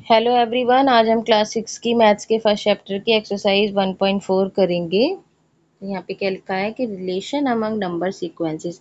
Hello everyone, आज हम class 6 की मैथ्स के फर्स्ट चैप्टर की एक्सरसाइज 1.4 करेंगे। तो यहाँ पे क्या लिखा है कि रिलेशन अमंग नंबर सीक्वेंसेस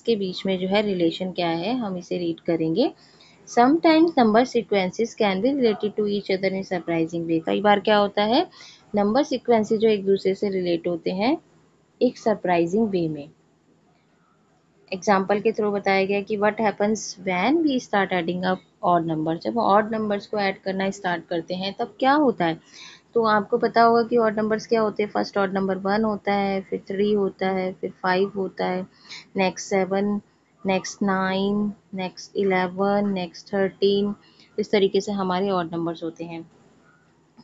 के बीच में जो है रिलेशन क्या है, हम इसे रीड करेंगे। Sometimes number sequences can be related to each other in surprising way. कई बार क्या होता है, नंबर सीक्वेंसेस जो एक दूसरे से रिलेट होते हैं एक सरप्राइजिंग वे में। एग्जाम्पल के थ्रू बताया गया कि what happens when we start adding up odd number. जब ऑड नंबर्स को ऐड करना स्टार्ट करते हैं तब क्या होता है। तो आपको पता होगा कि ऑड नंबर्स क्या होते हैं। फर्स्ट ऑड नंबर 1 होता है, फिर 3 होता है, फिर 5 होता है, नेक्स्ट 7, नेक्स्ट 9, नेक्स्ट 11, नेक्स्ट 13। इस तरीके से हमारे ऑड नंबर्स होते हैं।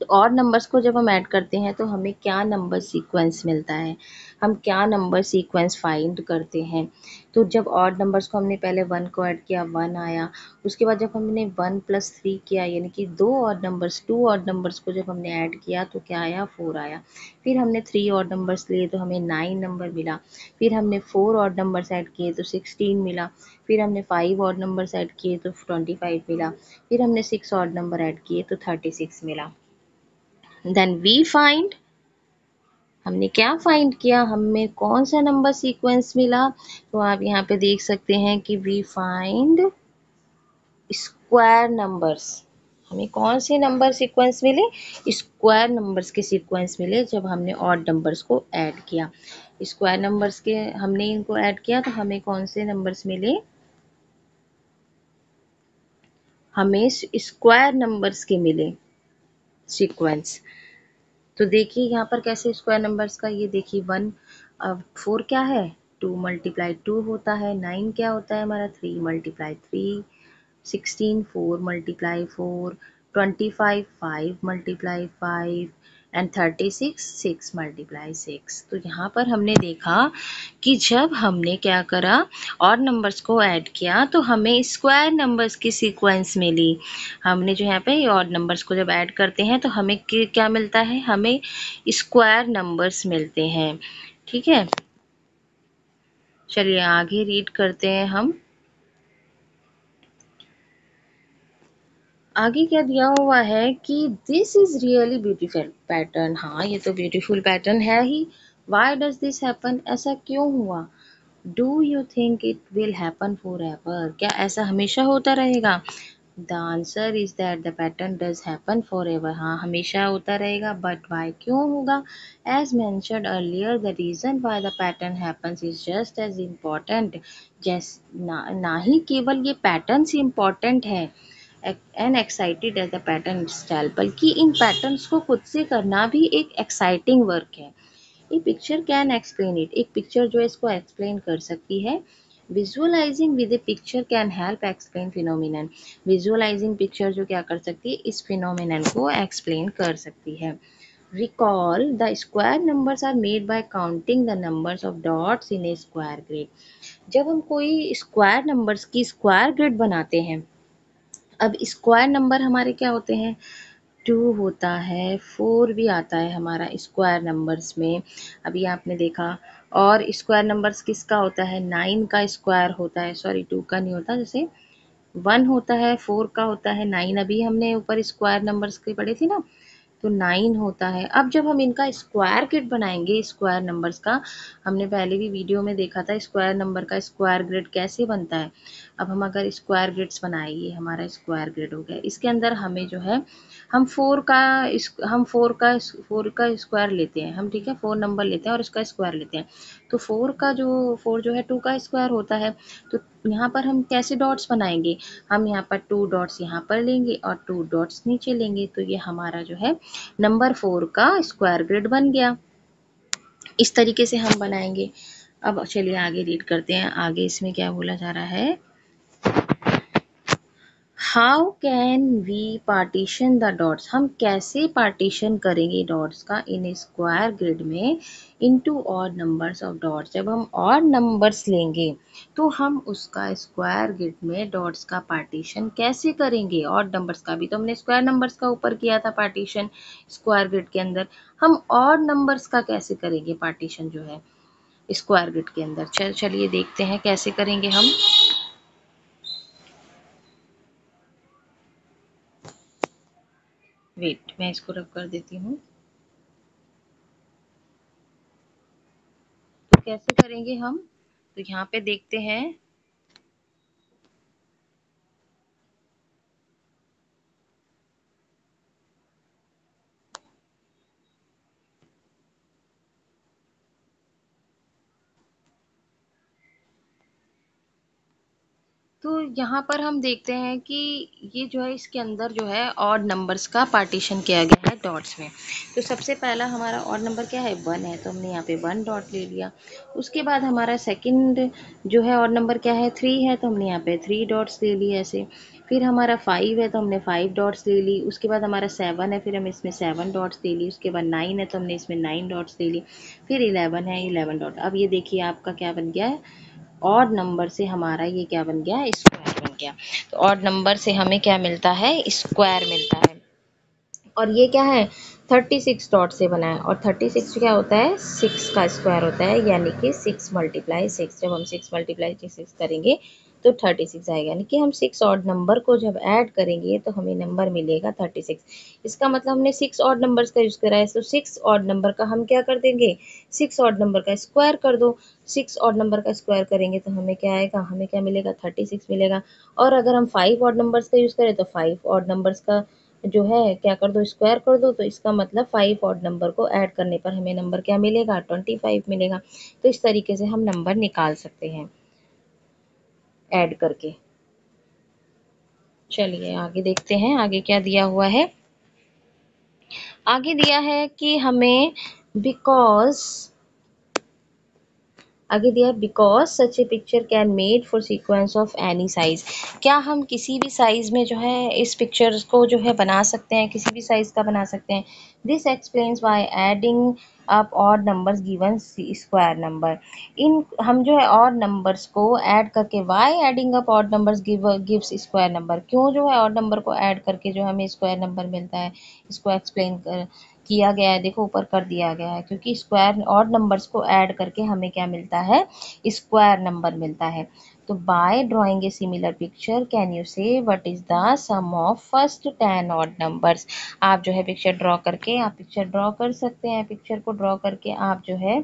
तो ऑड नंबर्स को जब हम ऐड करते हैं तो हमें क्या नंबर सीक्वेंस मिलता है, हम क्या नंबर सीक्वेंस फाइंड करते हैं। तो जब ऑड नंबर्स को हमने पहले 1 को ऐड किया, 1 आया। उसके बाद जब हमने 1 + 3 किया, यानी कि 2 ऑड नंबर्स को जब हमने ऐड किया तो क्या आया, 4 आया। फिर हमने 3 ऑड नंबर्स लिए तो हमें 9 नंबर मिला। फिर हमने 4 ऑड नंबर्स ऐड किए तो 16 मिला। फिर हमने 5 ऑड नंबर्स ऐड किए तो 25 मिला। फिर हमने 6 ऑड नंबर ऐड किए तो 36 मिला। देन वी फाइंड, हमने क्या फाइंड किया, हमें कौन सा नंबर सीक्वेंस मिला। तो आप यहाँ पे देख सकते हैं कि वी फाइंड स्क्वायर नंबर्स। हमें कौन से नंबर सीक्वेंस मिले, स्क्वायर नंबर्स के सीक्वेंस मिले जब हमने ऑड नंबर्स को ऐड किया। स्क्वायर नंबर्स के हमने इनको ऐड किया तो हमें कौन से नंबर्स मिले, हमें स्क्वायर नंबर्स के मिले सीक्वेंस। तो देखिए यहाँ पर कैसे स्क्वायर नंबर्स का, ये देखिए 1, अब 4 क्या है, 2 × 2 होता है। 9 क्या होता है हमारा, 3 × 3। 16 4 × 4। 25 5 × 5 एंड 36 6 × 6। तो यहाँ पर हमने देखा कि जब हमने क्या करा, और नंबर्स को ऐड किया तो हमें स्क्वायर नंबर्स की सीक्वेंस मिली। हमने जो यहाँ पे ऑड नंबर्स को जब ऐड करते हैं तो हमें क्या मिलता है, हमें स्क्वायर नंबर्स मिलते हैं। ठीक है, चलिए आगे रीड करते हैं हम। आगे क्या दिया हुआ है कि this is really beautiful pattern. हाँ, ये तो ब्यूटीफुल पैटर्न है ही। वाई डज दिस हैपन, ऐसा क्यों हुआ। Do you think it will happen for ever, क्या ऐसा हमेशा होता रहेगा। The answer is that the pattern does happen for ever. हाँ, हमेशा होता रहेगा, बट वाई, क्यों होगा। As mentioned earlier, the reason why the pattern happens is just as important. ना ही केवल ये पैटर्न से इम्पॉर्टेंट है and excited as the pattern style, बल्कि इन पैटर्न्स को खुद से करना भी एक एक्साइटिंग वर्क है। ए पिक्चर कैन एक्सप्लेन इट, एक पिक्चर जो है इसको एक्सप्लेन कर सकती है। Visualising with A picture can help explain phenomenon, visualising picture जो क्या कर सकती है, इस फिनोमिनन को एक्सप्लेन कर सकती है। Recall the square numbers are made by counting the numbers of dots in a square grid। जब हम कोई स्क्वायर नंबर्स की स्क्वायर ग्रिड बनाते हैं, अब स्क्वायर नंबर हमारे क्या होते हैं, 2 होता है, 4 भी आता है हमारा स्क्वायर नंबर्स में। अभी आपने देखा। और स्क्वायर नंबर्स किसका होता है, 9 का स्क्वायर होता है, सॉरी 2 का नहीं होता। जैसे 1 होता है, 4 का होता है, 9 अभी हमने ऊपर स्क्वायर नंबर्स की पढ़ी थी ना, तो 9 होता है। अब जब हम इनका स्क्वायर ग्रिड बनाएंगे स्क्वायर नंबर्स का, हमने पहले भी वीडियो में देखा था स्क्वायर नंबर का स्क्वायर ग्रिड कैसे बनता है। अब हम अगर स्क्वायर ग्रिड्स बनाए, ये हमारा स्क्वायर ग्रिड हो गया, इसके अंदर हमें जो है, हम 4 का स्क्वायर लेते हैं हम, ठीक है, 4 नंबर लेते हैं और इसका स्क्वायर लेते हैं। तो 4 जो है 2 का स्क्वायर होता है। तो यहाँ पर हम कैसे डॉट्स बनाएंगे, हम यहाँ पर 2 डॉट्स यहाँ पर लेंगे और 2 डॉट्स नीचे लेंगे, तो ये हमारा जो है नंबर 4 का स्क्वायर ग्रिड बन गया। इस तरीके से हम बनाएंगे। अब चलिए आगे रीड करते हैं, आगे इसमें क्या बोला जा रहा है। How can we partition the dots, हम कैसे पार्टीशन करेंगे डॉट्स का इन स्क्वायर ग्रिड में into odd numbers of dots. जब हम ऑड नंबर्स लेंगे तो हम उसका स्क्वायर ग्रिड में डॉट्स का पार्टीशन कैसे करेंगे। ऑड नंबर्स का भी तो हमने स्क्वायर नंबर्स का ऊपर किया था पार्टीशन स्क्वायर ग्रिड के अंदर, हम ऑड नंबर्स का कैसे करेंगे पार्टीशन जो है स्क्वायर ग्रिड के अंदर। चलिए देखते हैं कैसे करेंगे हम। वेट, मैं इसको रब कर देती हूँ। तो कैसे करेंगे हम? तो यहाँ पे देखते हैं। तो यहाँ पर हम देखते हैं कि ये जो है इसके अंदर जो है ऑड नंबर्स का पार्टीशन किया गया है डॉट्स में। तो सबसे पहला हमारा ऑड नंबर क्या है? 1 है, तो हमने यहाँ पे 1 डॉट ले लिया। उसके बाद हमारा सेकंड जो है ऑड नंबर क्या है? 3 है, तो हमने यहाँ पे 3 डॉट्स ले लिए ऐसे। फिर हमारा 5 है, तो हमने 5 डॉट्स ले ली। उसके बाद हमारा 7 है, फिर हम इसमें 7 डॉट्स ले ली। उसके बाद 9 है, तो हमने इसमें 9 डॉट्स ले ली। फिर 11 है, 11 डॉट। अब ये देखिए आपका क्या बन गया है? ऑड नंबर से हमारा ये क्या बन गया? स्क्वायर बन गया। तो ऑड नंबर से हमें क्या मिलता है? स्क्वायर मिलता है। और ये क्या है? 36 डॉट से बना है, और 36 क्या होता है? 6 का स्क्वायर होता है, यानी कि 6 मल्टीप्लाई 6। जब हम 6 मल्टीप्लाई 6 करेंगे तो 36 आएगा, यानी कि हम 6 ऑड नंबर को जब ऐड करेंगे तो हमें नंबर मिलेगा 36। इसका मतलब हमने 6 ऑड नंबर्स का यूज़ करा है, तो 6 ऑड नंबर का हम क्या कर देंगे? 6 ऑड नंबर का स्क्वायर कर दो। 6 ऑड नंबर का स्क्वायर करेंगे तो हमें क्या आएगा? हमें क्या मिलेगा? 36 मिलेगा। और अगर हम 5 ऑड नंबर्स का यूज़ करें तो 5 ऑड नंबर्स का जो है क्या कर दो? स्क्वायर कर दो। तो इसका मतलब 5 ऑड नंबर को ऐड करने पर हमें नंबर क्या मिलेगा? 25 मिलेगा। तो इस तरीके से हम नंबर निकाल सकते हैं ऐड करके। चलिए आगे देखते हैं, आगे क्या दिया हुआ है। आगे दिया है कि हमें बिकॉज, आगे दिया है because such A picture can made for sequence of any size. क्या हम किसी भी साइज में जो है इस पिक्चर को जो है बना सकते हैं? किसी भी साइज का बना सकते हैं। This explains why adding up odd numbers given square number. इन हम जो है ऑड नंबर्स को ऐड करके, why adding up odd numbers gives square number, क्यों जो है ऑड नंबर को ऐड करके जो हमें स्क्वायर नंबर मिलता है, इसको एक्सप्लेन कर किया गया है। देखो ऊपर कर दिया गया है, क्योंकि स्क्वायर ऑड नंबर्स को ऐड करके हमें क्या मिलता है? स्क्वायर नंबर मिलता है। तो by drawing a similar picture can you say what is the sum of first 10 odd numbers. आप जो है पिक्चर ड्रॉ करके, आप पिक्चर ड्रॉ कर सकते हैं। पिक्चर को ड्रॉ करके आप जो है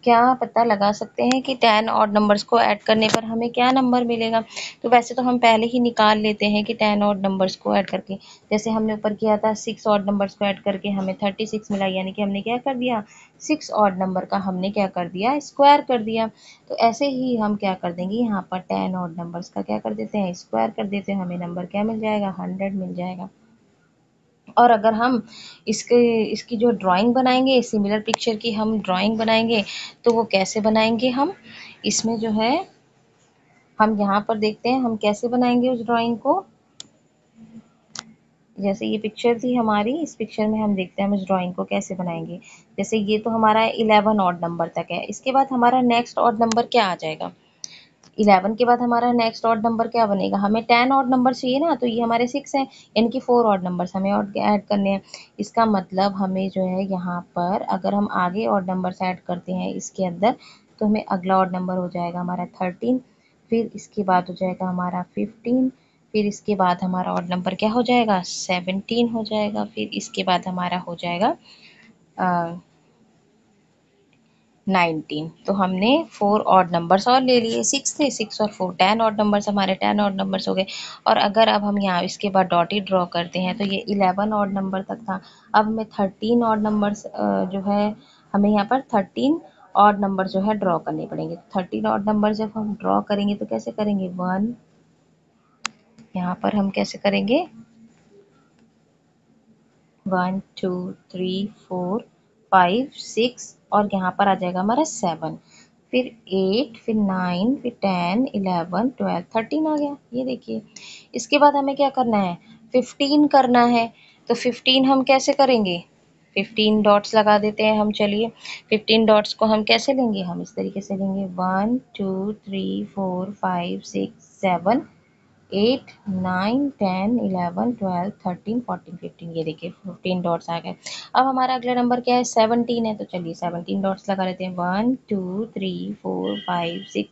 क्या पता लगा सकते हैं कि 10 ऑड नंबर्स को ऐड करने पर हमें क्या नंबर मिलेगा। तो वैसे तो हम पहले ही निकाल लेते हैं कि 10 ऑड नंबर्स को ऐड करके, जैसे हमने ऊपर किया था 6 ऑड नंबर्स को ऐड करके हमें 36 मिला, यानी कि हमने क्या कर दिया? 6 ऑड नंबर का हमने क्या कर दिया? स्क्वायर कर दिया। तो ऐसे ही हम क्या कर देंगे? यहाँ पर 10 ऑड नंबर्स का क्या कर देते हैं? स्क्वायर कर देते हैं। हमें नंबर क्या मिल जाएगा? 100 मिल जाएगा। और अगर हम इसके इसकी जो ड्राइंग बनाएंगे, सिमिलर पिक्चर की हम ड्राइंग बनाएंगे, तो वो कैसे बनाएंगे हम? इसमें जो है हम यहाँ पर देखते हैं हम कैसे बनाएंगे उस ड्राइंग को। जैसे ये पिक्चर थी हमारी, इस पिक्चर में हम देखते हैं हम इस ड्राइंग को कैसे बनाएंगे। जैसे ये तो हमारा 11 ऑड नंबर तक है। इसके बाद हमारा नेक्स्ट ऑड नंबर क्या आ जाएगा? 11 के बाद हमारा नेक्स्ट ऑड नंबर क्या बनेगा? हमें 10 ऑड नंबर चाहिए ना, तो ये हमारे 6 हैं, यानी कि 4 ऑड नंबर्स हमें और ऐड करने हैं। इसका मतलब हमें जो है यहाँ पर अगर हम आगे ऑड नंबर्स ऐड करते हैं इसके अंदर, तो हमें अगला ऑड नंबर हो जाएगा हमारा 13। फिर इसके बाद हो जाएगा हमारा 15। फिर इसके बाद हमारा ऑड नंबर क्या हो जाएगा? 17 हो जाएगा। फिर इसके बाद हमारा हो जाएगा 19। तो हमने 4 ऑड नंबर्स और ले लिए। 6 थे, 6 और 4 10 ऑड नंबर्स, हमारे 10 ऑड नंबर्स हो गए। और अगर अब हम यहाँ इसके बाद डॉट ही ड्रॉ करते हैं, तो ये 11 ऑड नंबर तक था। अब हमें 13 ऑड नंबर्स जो है हमें यहाँ पर 13 ऑड नंबर जो है ड्रॉ करने पड़ेंगे। 13 ऑड नंबर जब हम ड्रॉ करेंगे तो कैसे करेंगे? 1, यहाँ पर हम कैसे करेंगे? 1 2 3 4 5 6, और यहाँ पर आ जाएगा हमारा 7। फिर 8, फिर 9, फिर 10, 11, 12, 13 आ गया। ये देखिए। इसके बाद हमें क्या करना है? 15 करना है। तो 15 हम कैसे करेंगे? 15 डॉट्स लगा देते हैं हम। चलिए 15 डॉट्स को हम कैसे लेंगे? हम इस तरीके से लेंगे 1 2 3 4 5 6 7 8 9 10 11 12 13 14 15। ये देखिए 15 डॉट्स आ गए। अब हमारा अगला नंबर क्या है? 17 है। तो चलिए 17 डॉट्स लगा लेते हैं। 1 2 3 4 5 6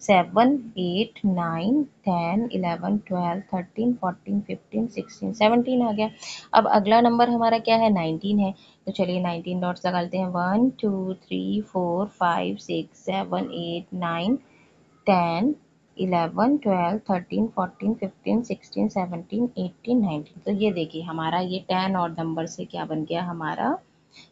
7 8 9 10 11 12 13 14 15 16 17 आ गया। अब अगला नंबर हमारा क्या है, 19 है। तो चलिए 19 डॉट्स लगा लेते हैं। 1 2 3 4 5 6 7 8 9 10 11 12 13 14 15 16 17 18 19। तो ये देखिए हमारा ये 10 और नंबर से क्या बन गया, हमारा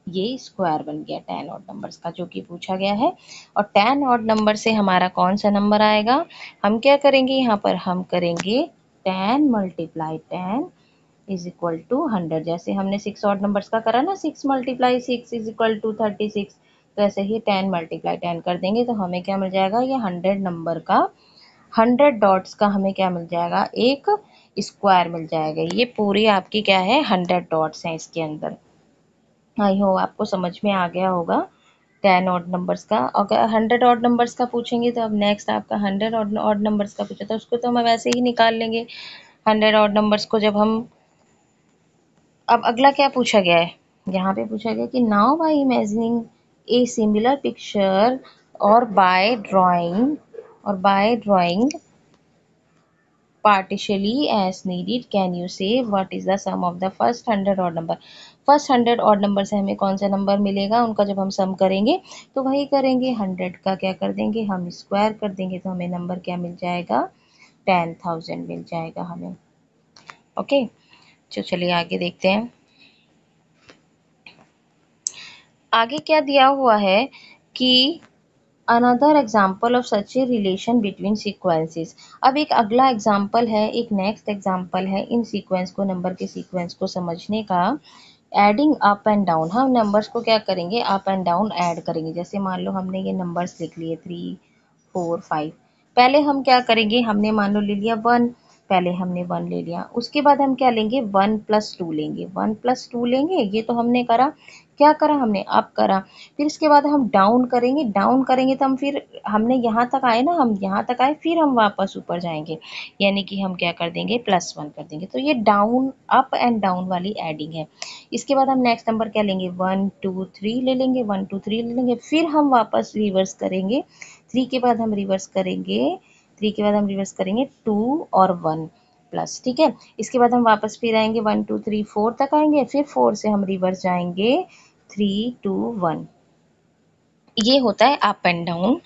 ये स्क्वायर बन गया 10 ऑड नंबर्स का, जो कि पूछा गया है। और 10 ऑड नंबर से हमारा कौन सा नंबर आएगा, हम क्या करेंगे यहाँ पर, हम करेंगे 10 मल्टीप्लाई 10 इज इक्वल टू 100। जैसे हमने 6 ऑड नंबर्स का करा ना, 6 मल्टीप्लाई 6 इज इक्वल टू 36, तो ऐसे ही 10 मल्टीप्लाई 10 कर देंगे तो हमें क्या मिल जाएगा, ये 100 नंबर का 100 डॉट्स का हमें क्या मिल जाएगा, एक स्क्वायर मिल जाएगा। ये पूरी आपकी क्या है, 100 डॉट्स हैं इसके अंदर। आई हो आपको समझ में आ गया होगा 10 ऑड नंबर्स का। अगर 100 ऑड नंबर्स का पूछेंगे तो अब नेक्स्ट आपका 100 ऑड नंबर्स का पूछा था, उसको तो हम वैसे ही निकाल लेंगे 100 ऑड नंबर्स को जब हम। अब अगला क्या पूछा गया है, यहाँ पे पूछा गया कि now by imagining a similar picture और by drawing partially as needed, can you say what is the sum of the first 100 odd number। First 100 odd number से हमें कौन सा नंबर मिलेगा, उनका जब हम सम करेंगे तो वही करेंगे, 100 का क्या कर देंगे, हम स्क्वायर कर देंगे तो हमें नंबर क्या मिल जाएगा, 10,000 मिल जाएगा हमें। ओके, तो चलिए आगे देखते हैं। आगे क्या दिया हुआ है कि another example of such a relation between sequences. अब एक अगला एग्जाम्पल है, एक नेक्स्ट एग्जाम्पल है इन सीक्वेंस को, नंबर के सीक्वेंस को समझने का। एडिंग अप एंड डाउन, हम नंबर्स को क्या करेंगे, अप एंड डाउन ऐड करेंगे। जैसे मान लो हमने ये नंबर्स लिख लिए 3 4 5, पहले हम क्या करेंगे, हमने मान लो ले लिया 1, पहले हमने 1 ले लिया, उसके बाद हम क्या लेंगे, 1+2 लेंगे, 1+2 लेंगे। ये तो हमने करा, क्या करा हमने, अप करा। फिर इसके बाद हम डाउन करेंगे, डाउन करेंगे तो हम फिर हमने यहाँ तक आए ना, हम यहाँ तक आए, फिर हम वापस ऊपर जाएंगे, यानी कि हम क्या कर देंगे, +1 कर देंगे। तो ये डाउन, अप एंड डाउन वाली एडिंग है। इसके बाद हम नेक्स्ट नंबर क्या लेंगे, 1 2 3 ले लेंगे, 1 2 3 ले लेंगे, फिर हम वापस रिवर्स करेंगे, 3 के बाद हम रिवर्स करेंगे, 3 के बाद हम रिवर्स करेंगे 2 और 1 प्लस, ठीक है। इसके बाद हम वापस फिर आएंगे 1 2 3 4 तक आएंगे, फिर 4 से हम रिवर्स जाएंगे 3 2 1। ये होता है up and down.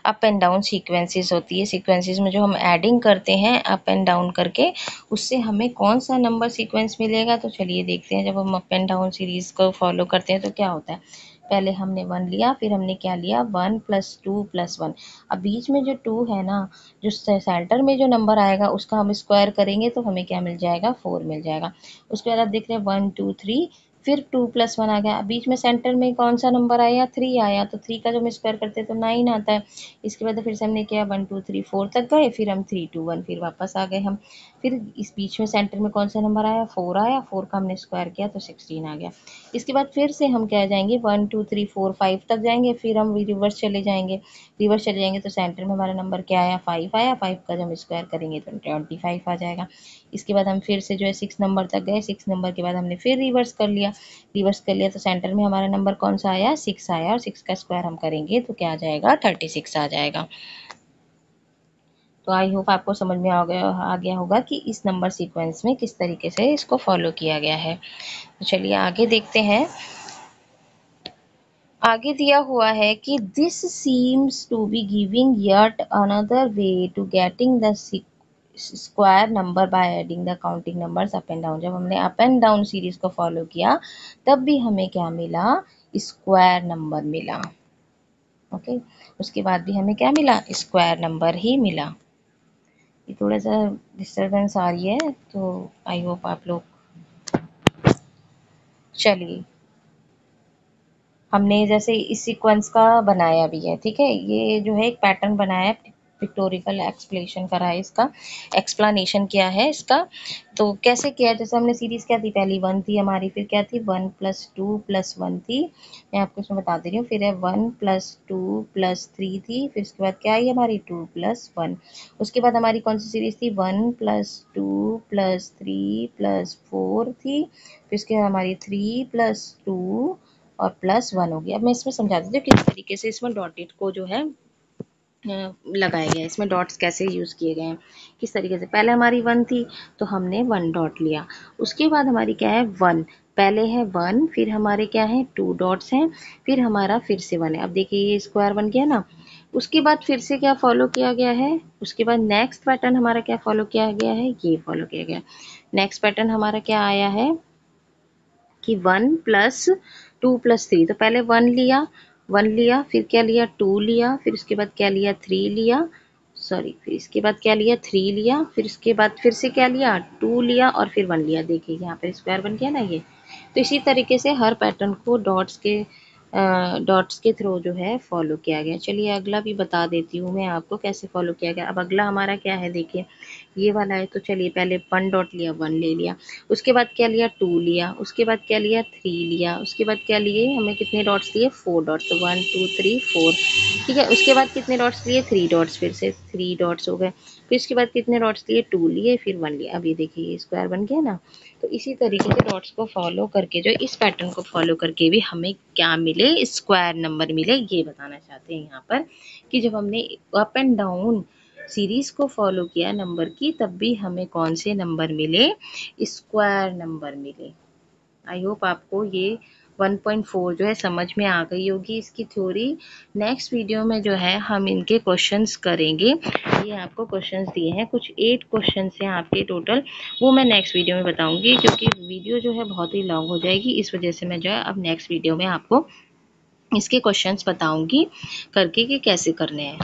Up and down sequences होती है, सीक्वेंसेस में जो हम एडिंग करते हैं अप एंड डाउन करके, उससे हमें कौन सा नंबर सीक्वेंस मिलेगा। तो चलिए देखते हैं, जब हम अप एंड डाउन सीरीज को फॉलो करते हैं तो क्या होता है। पहले हमने 1 लिया, फिर हमने क्या लिया, 1 + 2 + 1। अब बीच में जो 2 है ना, जो सेंटर में जो नंबर आएगा उसका हम स्क्वायर करेंगे तो हमें क्या मिल जाएगा, 4 मिल जाएगा। उसके बाद आप देख रहे हैं 1 2 3, फिर 2 + 1 आ गया, बीच में सेंटर में कौन सा नंबर आया, 3 आया, तो 3 का जब हम स्क्वायर करते हैं तो 9 आता है। इसके बाद फिर से हमने किया 1 2 3 4 तक गए, फिर हम 3 2 1 फिर वापस आ गए हम। फिर इस बीच में सेंटर में कौन सा नंबर आया, 4 आया, 4 का हमने स्क्वायर किया तो 16 आ गया। इसके बाद फिर से हम क्या जाएंगे, 1 2 3 4 5 तक जाएंगे, फिर हम रिवर्स चले जाएंगे, रिवर्स चले जाएंगे तो सेंटर में हमारा नंबर क्या आया, 5 आया, 5 का जब हम स्क्वायर करेंगे तो 25 आ जाएगा। इसके बाद हम फिर से जो है 6 नंबर तक गए, 6 नंबर के बाद हमने फिर रिवर्स कर लिया, रिवर्स कर लिया तो सेंटर में हमारा नंबर कौन सा आया, 6 आया, और 6 का स्क्वायर हम करेंगे तो क्या आ जाएगा, 36 आ जाएगा। तो आई होप आपको समझ में आ गया होगा कि इस नंबर सीक्वेंस में किस तरीके से इसको फॉलो किया गया है। तो चलिए आगे देखते हैं। आगे दिया हुआ है कि this seems to be giving yet another way to getting the square number by adding the counting numbers up and down. जब हमने अप एंड डाउन सीरीज को फॉलो किया तब भी हमें क्या मिला, स्क्वायर नंबर मिला। ओके, उसके बाद भी हमें क्या मिला, स्क्वायर नंबर ही मिला। ये थोड़ा सा डिस्टर्बेंस आ रही है तो आई होप आप लोग, चलिए हमने जैसे इस सीक्वेंस का बनाया भी है, ठीक है, ये जो है एक पैटर्न बनाया है, पिक्टोरिकल एक्सप्लेनेशन करा है इसका, एक्सप्लेनेशन किया है इसका। तो कैसे किया, जैसे हमने सीरीज क्या थी, पहली 1 थी हमारी, फिर क्या थी 1 + 2 + 1 थी, मैं आपको इसमें बता दे रही हूँ, फिर है 1 + 2 + 3 थी, फिर उसके बाद क्या आई हमारी 2 + 1। उसके बाद हमारी कौन सी सीरीज थी, 1 + 2 + 3 + 4 थी, फिर उसके बाद हमारी 3 + 2 और +1 हो गया। अब मैं इसमें समझा देती हूँ किस तरीके से इसमें डॉटेड को जो है लगाया गया है, इसमें डॉट्स कैसे यूज़ किए गए हैं किस तरीके से। पहले हमारी 1 थी तो हमने 1 डॉट लिया, उसके बाद हमारी क्या है 1, पहले है 1, फिर हमारे क्या है 2 डॉट्स हैं, फिर हमारा फिर से 1 है। अब देखिए ये स्क्वायर बन गया ना। उसके बाद फिर से क्या फॉलो किया गया है, उसके बाद नेक्स्ट पैटर्न हमारा क्या फॉलो किया गया है, ये फॉलो किया गया। नेक्स्ट पैटर्न हमारा क्या आया है कि 1 प्लस 2 प्लस 3, तो पहले 1 लिया, 1 लिया, फिर क्या लिया 2 लिया, फिर उसके बाद क्या लिया 3 लिया, सॉरी फिर इसके बाद क्या लिया 3 लिया, फिर उसके बाद फिर से क्या लिया 2 लिया और फिर 1 लिया। देखिए यहाँ पर स्क्वायर बन गया ना ये। तो इसी तरीके से हर पैटर्न को डॉट्स के थ्रू जो है फॉलो किया गया। चलिए अगला भी बता देती हूँ मैं आपको कैसे फॉलो किया गया। अब अगला हमारा क्या है, देखिए ये वाला है। तो चलिए पहले 1 डॉट लिया, 1 ले लिया, उसके बाद क्या लिया 2 लिया, उसके बाद क्या लिया 3 लिया, उसके बाद क्या लिए हमें कितने डॉट्स लिए 4 डॉट्स, तो 1 2 3 4, ठीक है। उसके बाद कितने डॉट्स लिए 3 डॉट्स, फिर से 3 डॉट्स हो गए, फिर इसके बाद कितने डॉट्स लिए 2 लिए, फिर 1 लिया। अब ये देखिए ये स्क्वायर बन गया ना। तो इसी तरीके से डॉट्स को फॉलो करके जो इस पैटर्न को फॉलो करके भी हमें क्या मिले, स्क्वायर नंबर मिले, ये बताना चाहते हैं यहाँ पर कि जब हमने अप एंड डाउन सीरीज को फॉलो किया नंबर की, तब भी हमें कौन से नंबर मिले, स्क्वायर नंबर मिले। आई होप आपको ये 1.4 जो है समझ में आ गई होगी इसकी थ्योरी। नेक्स्ट वीडियो में जो है हम इनके क्वेश्चंस करेंगे। ये आपको क्वेश्चंस दिए हैं, कुछ 8 क्वेश्चंस हैं आपके टोटल, वो मैं नेक्स्ट वीडियो में बताऊंगी, क्योंकि वीडियो जो है बहुत ही लॉन्ग हो जाएगी, इस वजह से मैं जो है अब नेक्स्ट वीडियो में आपको इसके क्वेश्चंस बताऊंगी करके कि कैसे करने हैं।